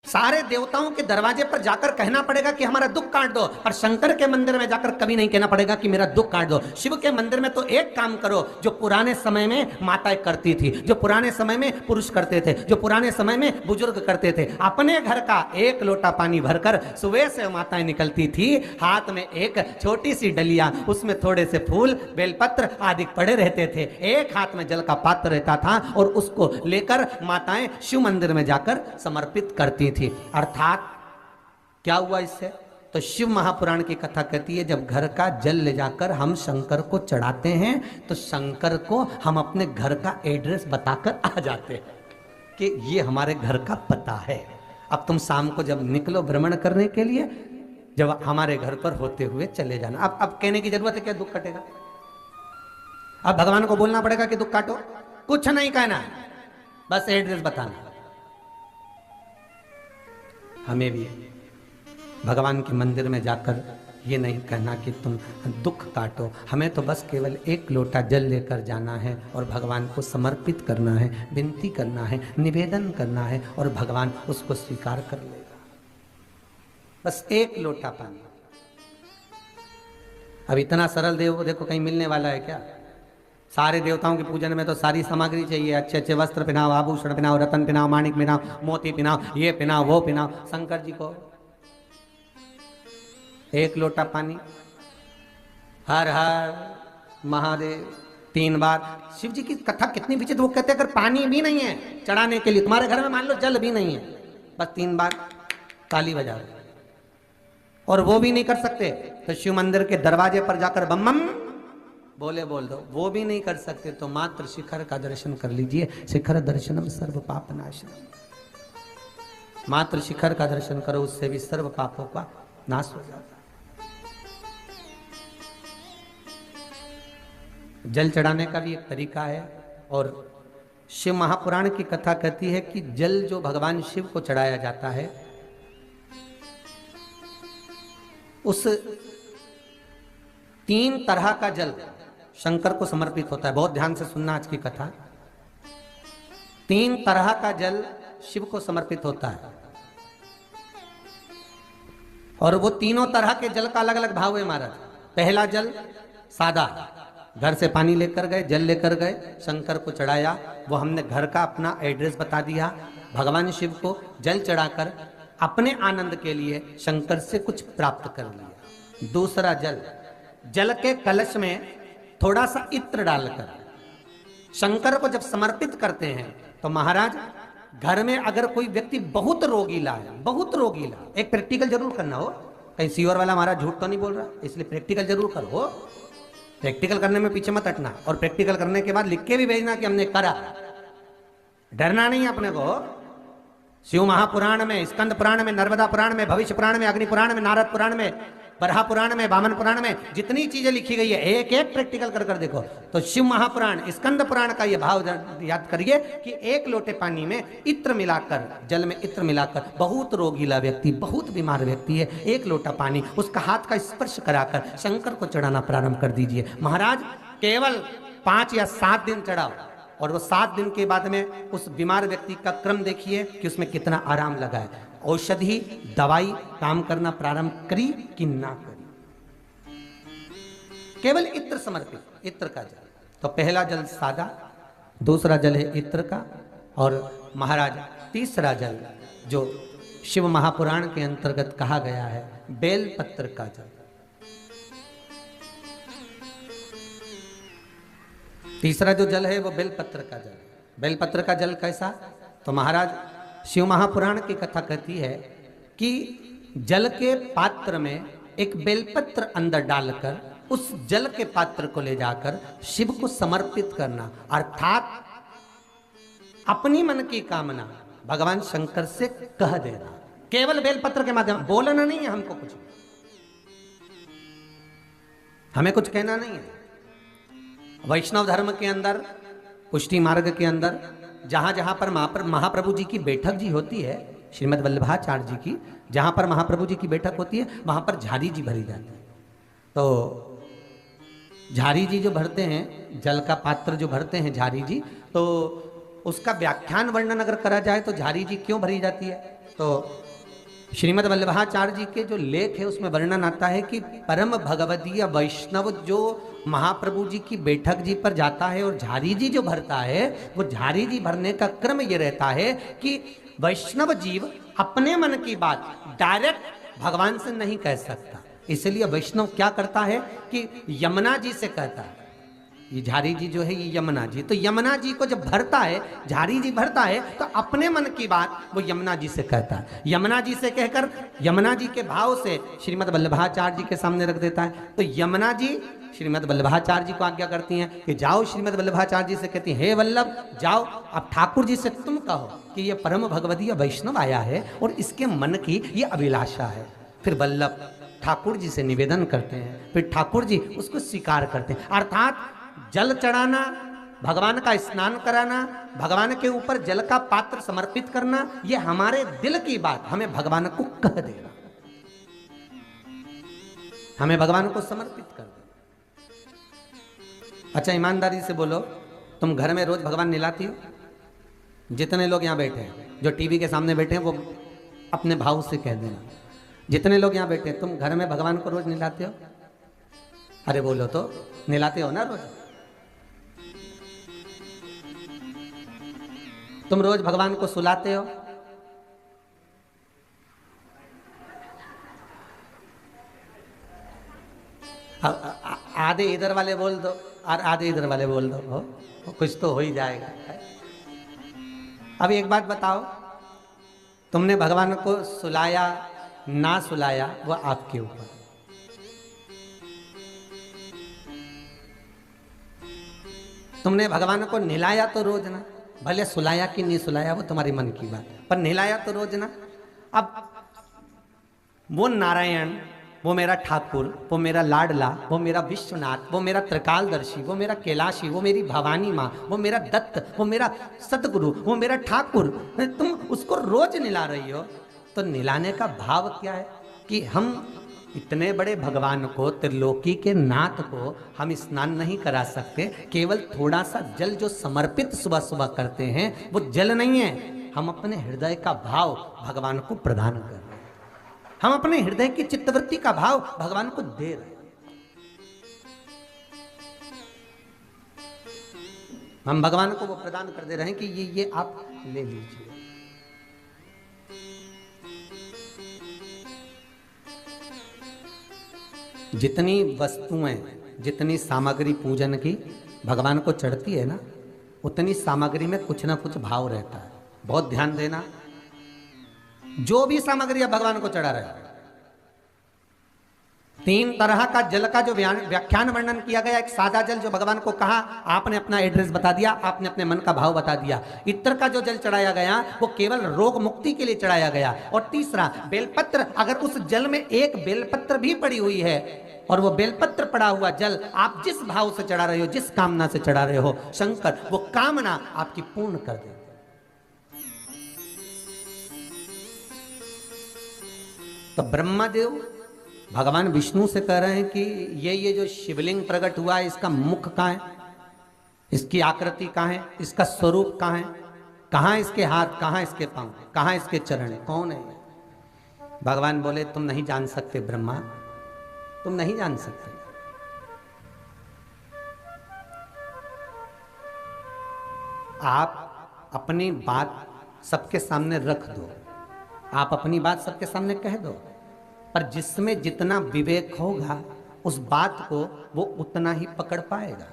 सारे देवताओं के दरवाजे पर जाकर कहना पड़ेगा कि हमारा दुख काट दो, और शंकर के मंदिर में जाकर कभी नहीं कहना पड़ेगा कि मेरा दुख काट दो। शिव के मंदिर में तो एक काम करो जो पुराने समय में माताएं करती थी, जो पुराने समय में पुरुष करते थे, जो पुराने समय में बुजुर्ग करते थे। अपने घर का एक लोटा पानी भरकर सुबह से माताएं निकलती थी, हाथ में एक छोटी सी डलिया, उसमें थोड़े से फूल बेलपत्र आदि पड़े रहते थे, एक हाथ में जल का पात्र रहता था और उसको लेकर माताएं शिव मंदिर में जाकर समर्पित करती थी। अर्थात क्या हुआ इससे? तो शिव महापुराण की कथा कहती है जब घर का जल ले जाकर हम शंकर को चढ़ाते हैं तो शंकर को हम अपने घर का एड्रेस बताकर आ जाते हैं कि ये हमारे घर का पता है। अब तुम शाम को जब निकलो भ्रमण करने के लिए, जब हमारे घर पर होते हुए चले जाना। अब कहने की जरूरत है क्या दुख कटेगा? अब भगवान को बोलना पड़ेगा कि दुख काटो? कुछ नहीं कहना, बस एड्रेस बताना। हमें भी भगवान के मंदिर में जाकर ये नहीं कहना कि तुम दुख काटो, हमें तो बस केवल एक लोटा जल लेकर जाना है और भगवान को समर्पित करना है, विनती करना है, निवेदन करना है और भगवान उसको स्वीकार कर लेगा। बस एक लोटा पानी। अब इतना सरल देव देखो कहीं मिलने वाला है क्या? सारे देवताओं के पूजन में तो सारी सामग्री चाहिए, अच्छे अच्छे वस्त्र पहनाओ, आभूषण पहनाओ, रतन पहनाओ, माणिक पहनाओ, मोती पहनाओ, ये पहनाओ, वो पहनाओ। शंकर जी को एक लोटा पानी, हर हर महादेव 3 बार। शिव जी की कथा कितनी विचित्र, वो कहते हैं अगर पानी भी नहीं है चढ़ाने के लिए, तुम्हारे घर में मान लो जल भी नहीं है, बस 3 बार ताली बजा दो, और वो भी नहीं कर सकते तो शिव मंदिर के दरवाजे पर जाकर बम बम बोले बोल दो, वो भी नहीं कर सकते तो मात्र शिखर का दर्शन कर लीजिए। शिखर दर्शनम सर्व पाप नाशनम। मात्र शिखर का दर्शन करो, उससे भी सर्व पापों का नाश हो जाता है। जल चढ़ाने का भी एक तरीका है, और शिव महापुराण की कथा कहती है कि जल जो भगवान शिव को चढ़ाया जाता है उस 3 तरह का जल शंकर को समर्पित होता है। बहुत ध्यान से सुनना आज की कथा। 3 तरह का जल शिव को समर्पित होता है, और वो तीनों तरह के जल का अलग अलग भाव है महाराज। पहला जल सादा, घर से पानी लेकर गए, जल लेकर गए, शंकर को चढ़ाया, वो हमने घर का अपना एड्रेस बता दिया, भगवान शिव को जल चढ़ाकर अपने आनंद के लिए शंकर से कुछ प्राप्त कर लिया। दूसरा जल, जल के कलश में थोड़ा सा इत्र डालकर शंकर को जब समर्पित करते हैं तो महाराज घर में अगर कोई व्यक्ति बहुत रोगीला है, बहुत रोगीला, एक प्रैक्टिकल जरूर करना हो, कहीं सीवर वाला महाराज झूठ तो नहीं बोल रहा, इसलिए प्रैक्टिकल जरूर करो। प्रैक्टिकल करने में पीछे मत हटना, और प्रैक्टिकल करने के बाद लिख के भी भेजना कि हमने करा। डरना नहीं अपने को। शिव महापुराण में, स्कंद पुराण में, नर्मदा पुराण में, भविष्य पुराण में, अग्नि पुराण में, नारद पुराण में, बरहा पुराण में, वामन पुराण में जितनी चीजें लिखी गई है एक एक प्रैक्टिकल कर कर देखो। तो शिव महापुराण, स्कंद पुराण का ये भाव याद करिए कि एक लोटे पानी में इत्र मिलाकर, जल में इत्र मिलाकर, बहुत रोगीला व्यक्ति, बहुत बीमार व्यक्ति है, एक लोटा पानी उसका हाथ का स्पर्श कराकर शंकर को चढ़ाना प्रारंभ कर दीजिए। महाराज केवल 5 या 7 दिन चढ़ाओ, और वो 7 दिन के बाद में उस बीमार व्यक्ति का क्रम देखिए कि उसमें कितना आराम लगा है। औषधि दवाई काम करना प्रारंभ करी कि ना करी। केवल इत्र समर्पित, इत्र का जल। तो पहला जल सादा, दूसरा जल है इत्र का, और महाराज तीसरा जल जो शिव महापुराण के अंतर्गत कहा गया है बेल पत्र का जल। तीसरा जो जल है वो बेलपत्र का जल। बेलपत्र का जल कैसा? तो महाराज शिव महापुराण की कथा कहती है कि जल के पात्र में एक बेलपत्र अंदर डालकर उस जल के पात्र को ले जाकर शिव को समर्पित करना, अर्थात अपनी मन की कामना भगवान शंकर से कह देना। केवल बेलपत्र के माध्यम, बोलना नहीं है हमको कुछ, हमें कुछ कहना नहीं है। वैष्णव धर्म के अंदर, पुष्टि मार्ग के अंदर जहां जहां पर महाप्रभु जी की बैठक जी होती है, श्रीमद् वल्लभाचार्य जी की, जहां पर महाप्रभु जी की बैठक होती है वहां पर झारी जी भरी जाती है। तो झारी जी जो भरते हैं, जल का पात्र जो भरते हैं झारी जी, तो उसका व्याख्यान वर्णन अगर करा जाए तो झारी जी क्यों भरी जाती है? तो श्रीमद् वल्लभाचार्य जी के जो लेख है उसमें वर्णन आता है कि परम भगवदीय वैष्णव जो महाप्रभु जी की बैठक जी पर जाता है और झारी जी जो भरता है, वो झारी जी भरने का क्रम ये रहता है कि वैष्णव जीव अपने मन की बात डायरेक्ट भगवान से नहीं कह सकता, इसलिए वैष्णव क्या करता है कि यमुना जी से कहता है। ये झारी जी जो है ये यमुना जी, तो यमुना जी को जब भरता है, झारी जी भरता है, तो अपने मन की बात वो यमुना जी से कहता है। यमुना जी से कहकर यमुना जी के भाव से श्रीमद् वल्लभाचार्य जी के सामने रख देता है। तो यमुना जी श्रीमद् वल्लभाचार्य जी को आज्ञा करती हैं कि जाओ, श्रीमद् वल्लभाचार्य जी से कहती हैं हे वल्लभ जाओ, अब ठाकुर जी से तुम कहो कि ये परम भगवदीय वैष्णव आया है और इसके मन की ये अभिलाषा है। फिर वल्लभ ठाकुर जी से निवेदन करते हैं, फिर ठाकुर जी उसको स्वीकार करते हैं। अर्थात जल चढ़ाना, भगवान का स्नान कराना, भगवान के ऊपर जल का पात्र समर्पित करना, ये हमारे दिल की बात हमें भगवान को कह देना, हमें भगवान को समर्पित कर देना। अच्छा ईमानदारी से बोलो, तुम घर में रोज भगवान नहलाती हो? जितने लोग यहाँ बैठे हैं, जो टीवी के सामने बैठे हैं, वो अपने भाव से कह देना। जितने लोग यहाँ बैठे हैं, तुम घर में भगवान को रोज नहलाते हो? अरे बोलो तो, नहलाते हो ना रोज? तुम रोज भगवान को सुलाते हो? आधे इधर वाले बोल दो और आधे इधर वाले बोल दो, हो कुछ तो हो ही जाएगा। अब एक बात बताओ, तुमने भगवान को सुलाया ना सुलाया वो आपके ऊपर। तुमने भगवान को नहलाया तो रोज ना, भले सुलाया कि नहीं सुलाया वो तुम्हारी मन की बात, पर नहलाया तो रोज ना। अब वो नारायण, वो मेरा ठाकुर, वो मेरा लाडला, वो मेरा विश्वनाथ, वो मेरा त्रिकालदर्शी, वो मेरा कैलाशी, वो मेरी भवानी माँ, वो मेरा दत्त, वो मेरा सतगुरु, वो मेरा ठाकुर, तुम उसको रोज नहला रही हो, तो नहलाने का भाव क्या है कि हम इतने बड़े भगवान को, त्रिलोकी के नाथ को हम स्नान नहीं करा सकते? केवल थोड़ा सा जल जो समर्पित सुबह सुबह करते हैं वो जल नहीं है, हम अपने हृदय का भाव भगवान को प्रदान कर रहे हैं, हम अपने हृदय की चित्तवृत्ति का भाव भगवान को दे रहे हैं। हम भगवान को वो प्रदान कर दे रहे हैं कि ये आप ले लीजिए। जितनी वस्तुएं, जितनी सामग्री पूजन की भगवान को चढ़ती है ना, उतनी सामग्री में कुछ ना कुछ भाव रहता है। बहुत ध्यान देना, जो भी सामग्री आप भगवान को चढ़ा रहे हो, 3 तरह का जल का जो व्याख्यान वर्णन किया गया। एक सादा जल जो भगवान को कहा, आपने अपना एड्रेस बता दिया, आपने अपने मन का भाव बता दिया। इत्र का जो जल चढ़ाया गया वो केवल रोग मुक्ति के लिए चढ़ाया गया। और तीसरा बेलपत्र, अगर उस जल में एक बेलपत्र भी पड़ी हुई है और वो बेलपत्र पड़ा हुआ जल आप जिस भाव से चढ़ा रहे हो, जिस कामना से चढ़ा रहे हो, शंकर वो कामना आपकी पूर्ण कर देते। तो ब्रह्मदेव भगवान विष्णु से कह रहे हैं कि ये जो शिवलिंग प्रकट हुआ है, इसका मुख कहाँ है, इसकी आकृति कहाँ है, इसका स्वरूप कहाँ है, कहाँ इसके हाथ, कहाँ इसके पांव, कहाँ इसके चरण, कौन है? भगवान बोले तुम नहीं जान सकते ब्रह्मा, तुम नहीं जान सकते। आप अपनी बात सबके सामने रख दो, आप अपनी बात सबके सामने कह दो, पर जिसमें जितना विवेक होगा उस बात को वो उतना ही पकड़ पाएगा।